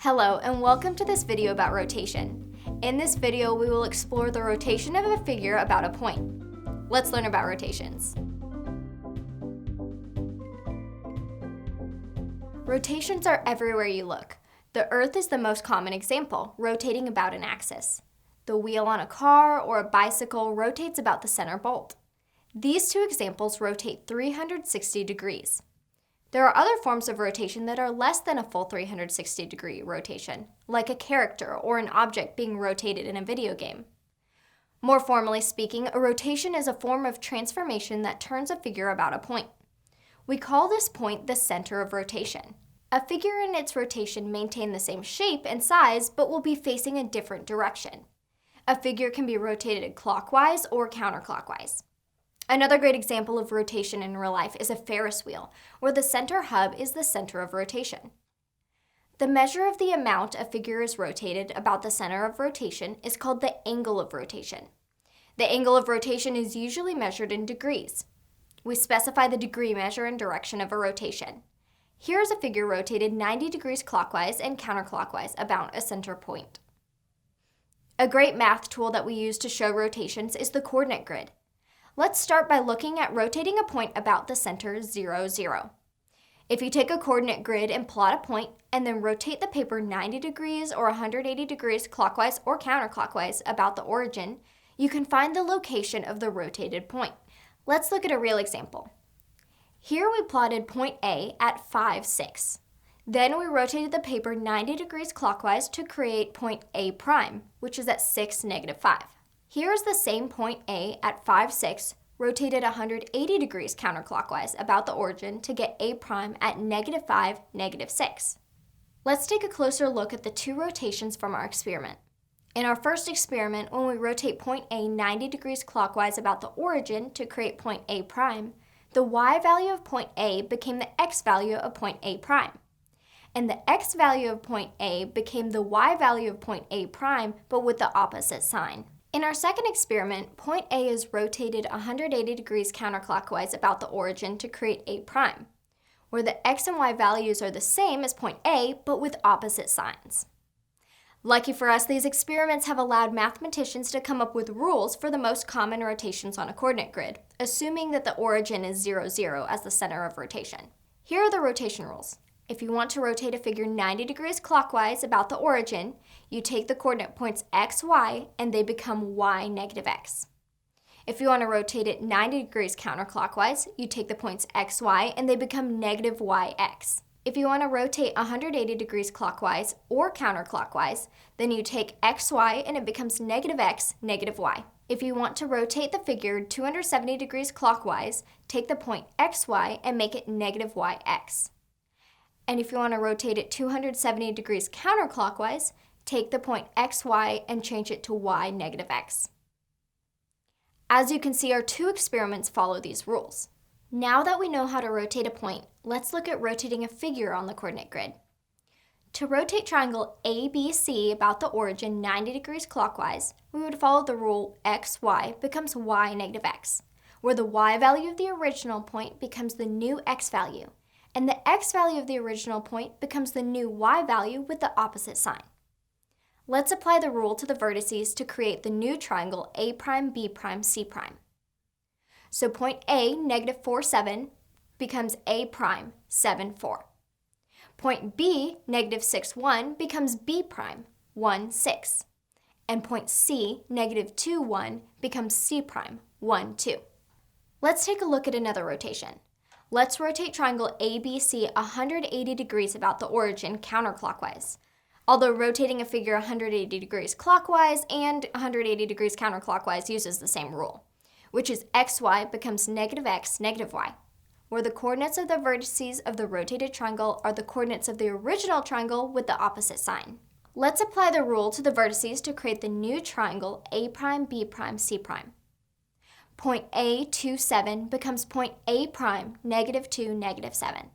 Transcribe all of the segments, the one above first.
Hello and welcome to this video about rotation. In this video, we will explore the rotation of a figure about a point. Let's learn about rotations. Rotations are everywhere you look. The Earth is the most common example, rotating about an axis. The wheel on a car or a bicycle rotates about the center bolt. These two examples rotate 360 degrees. There are other forms of rotation that are less than a full 360-degree rotation, like a character or an object being rotated in a video game. More formally speaking, a rotation is a form of transformation that turns a figure about a point. We call this point the center of rotation. A figure and its rotation maintain the same shape and size, but will be facing a different direction. A figure can be rotated clockwise or counterclockwise. Another great example of rotation in real life is a Ferris wheel, where the center hub is the center of rotation. The measure of the amount a figure is rotated about the center of rotation is called the angle of rotation. The angle of rotation is usually measured in degrees. We specify the degree measure and direction of a rotation. Here is a figure rotated 90 degrees clockwise and counterclockwise about a center point. A great math tool that we use to show rotations is the coordinate grid. Let's start by looking at rotating a point about the center 0, 0. If you take a coordinate grid and plot a point, and then rotate the paper 90 degrees or 180 degrees clockwise or counterclockwise about the origin, you can find the location of the rotated point. Let's look at a real example. Here we plotted point A at 5, 6. Then we rotated the paper 90 degrees clockwise to create point A prime, which is at 6, negative 5. Here is the same point A at 5, 6, rotated 180 degrees counterclockwise about the origin to get A prime at negative 5, negative 6. Let's take a closer look at the two rotations from our experiment. In our first experiment, when we rotate point A 90 degrees clockwise about the origin to create point A prime, the y value of point A became the x value of point A prime. And the x value of point A became the y value of point A prime, but with the opposite sign. In our second experiment, point A is rotated 180 degrees counterclockwise about the origin to create A prime, where the x and y values are the same as point A, but with opposite signs. Lucky for us, these experiments have allowed mathematicians to come up with rules for the most common rotations on a coordinate grid, assuming that the origin is 0, 0 as the center of rotation. Here are the rotation rules. If you want to rotate a figure 90 degrees clockwise about the origin, you take the coordinate points x, y, and they become y, negative x. If you want to rotate it 90 degrees counterclockwise, you take the points x, y, and they become negative y, x. If you want to rotate 180 degrees clockwise or counterclockwise, then you take x, y, and it becomes negative x, negative y. If you want to rotate the figure 270 degrees clockwise, take the point x, y, and make it negative y, x. And if you want to rotate it 270 degrees counterclockwise, take the point x, y, and change it to y, negative x. As you can see, our two experiments follow these rules. Now that we know how to rotate a point, let's look at rotating a figure on the coordinate grid. To rotate triangle ABC about the origin 90 degrees clockwise, we would follow the rule x, y becomes y, negative x, where the y value of the original point becomes the new x value, and the x value of the original point becomes the new y value with the opposite sign. Let's apply the rule to the vertices to create the new triangle A prime, B prime, C prime. So point A, negative 4, 7, becomes A prime, 7, 4. Point B, negative 6, 1, becomes B prime, 1, 6. And point C, negative 2, 1, becomes C prime, 1, 2. Let's take a look at another rotation. Let's rotate triangle ABC 180 degrees about the origin counterclockwise. Although rotating a figure 180 degrees clockwise and 180 degrees counterclockwise uses the same rule, which is xy becomes negative x, negative y, where the coordinates of the vertices of the rotated triangle are the coordinates of the original triangle with the opposite sign. Let's apply the rule to the vertices to create the new triangle A prime, B prime, C prime. Point A, 2, 7 becomes point A prime, negative 2, negative 7.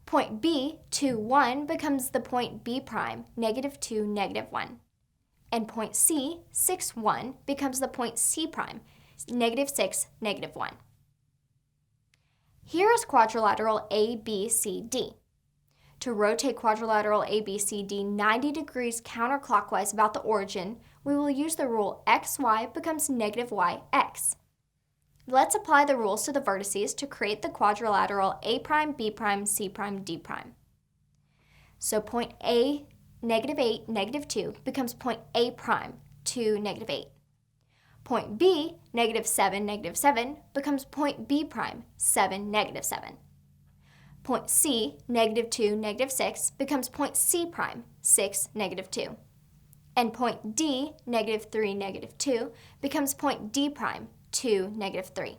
Point B, 2, 1 becomes the point B prime, negative 2, negative 1. And point C, 6, 1 becomes the point C prime, negative 6, negative 1. Here is quadrilateral ABCD. to rotate quadrilateral ABCD 90 degrees counterclockwise about the origin, we will use the rule xy becomes negative yx. Let's apply the rules to the vertices to create the quadrilateral A', B', C', D'. So point A, -8, -2 becomes point A', 2, -8. Point B, -7, -7 becomes point B', 7, -7. Point C, -2, -6 becomes point C', 6, -2. And point D, -3, -2 becomes point D', 2, -3.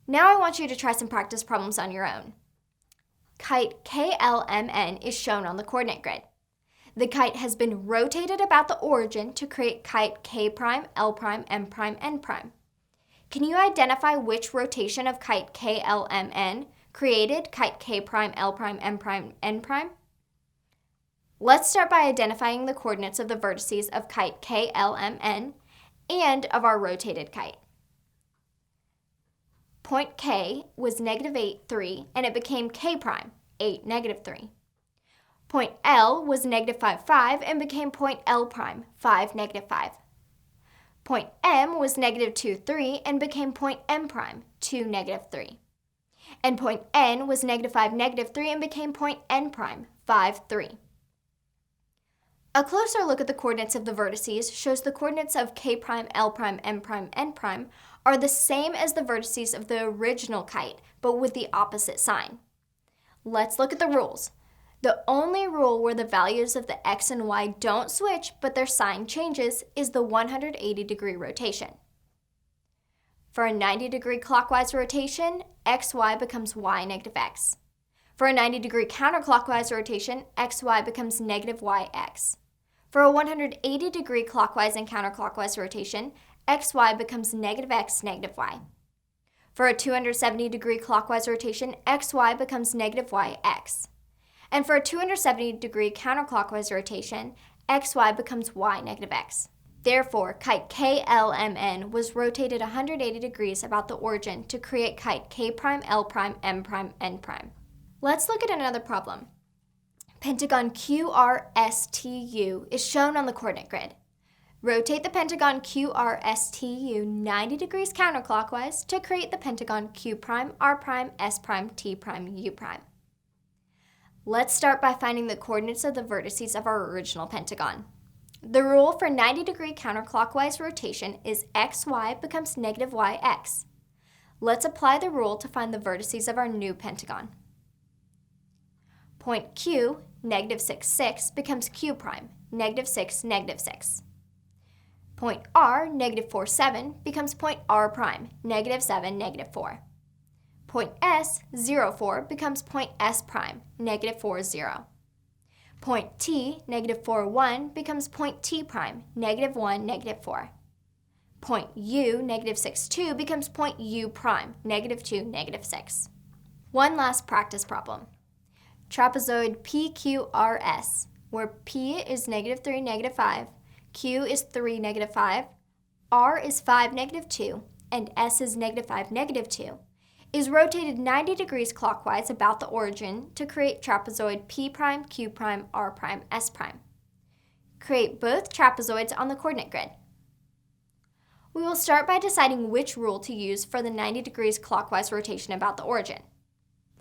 Now I want you to try some practice problems on your own. Kite KLMN is shown on the coordinate grid. The kite has been rotated about the origin to create kite K', L', M', N'. Can you identify which rotation of kite KLMN created kite K', L', M', N'? Let's start by identifying the coordinates of the vertices of kite KLMN and of our rotated kite. Point K was -8, 3, and it became K', 8, -3. Point L was -5, 5, and became point L', 5, -5. Point M was -2, 3, and became point M', 2, -3. And point N was -5, -3, and became point N', 5, 3. A closer look at the coordinates of the vertices shows the coordinates of K', L', M', N' are the same as the vertices of the original kite, but with the opposite sign. Let's look at the rules. The only rule where the values of the x and y don't switch, but their sign changes, is the 180-degree rotation. For a 90-degree clockwise rotation, xy becomes y negative x. For a 90-degree counterclockwise rotation, xy becomes negative yx. For a 180-degree clockwise and counterclockwise rotation, xy becomes negative x, negative y. For a 270-degree clockwise rotation, xy becomes negative yx. And for a 270-degree counterclockwise rotation, xy becomes y negative x. Therefore, kite KLMN was rotated 180 degrees about the origin to create kite K', L', M', N'. Let's look at another problem. Pentagon QRSTU is shown on the coordinate grid. Rotate the pentagon QRSTU 90 degrees counterclockwise to create the pentagon Q', R', S', T', U'. Let's start by finding the coordinates of the vertices of our original pentagon. The rule for 90-degree counterclockwise rotation is xy becomes negative yx. Let's apply the rule to find the vertices of our new pentagon. Point Q, -6, 6, becomes Q', -6, -6. Point R, -4, 7, becomes point R', -7, -4. Point S, 0, 4, becomes point S', -4, 0. Point T, -4, 1, becomes point T', -1, -4. Point U, -6, 2, becomes point U', -2, -6. One last practice problem. Trapezoid PQRS, where P is -3, -5, Q is 3, -5, R is 5, -2, and S is -5, -2, is rotated 90 degrees clockwise about the origin to create trapezoid P', Q', R', S'. Create both trapezoids on the coordinate grid. We will start by deciding which rule to use for the 90 degrees clockwise rotation about the origin.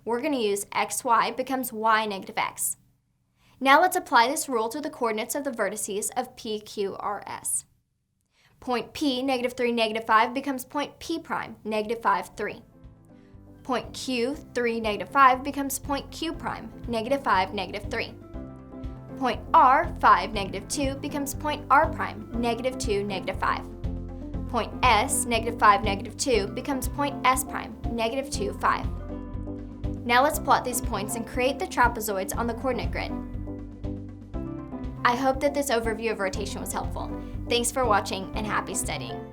We're going to use xy becomes y negative x. Now let's apply this rule to the coordinates of the vertices of PQRS. Point P, -3, -5 becomes point P', -5, 3. Point Q, 3, -5 becomes point Q', -5, -3. Point R, 5, -2 becomes point R', -2, -5. Point S, -5, -2 becomes point S', -2, 5. Now let's plot these points and create the trapezoids on the coordinate grid. I hope that this overview of rotation was helpful. Thanks for watching and happy studying.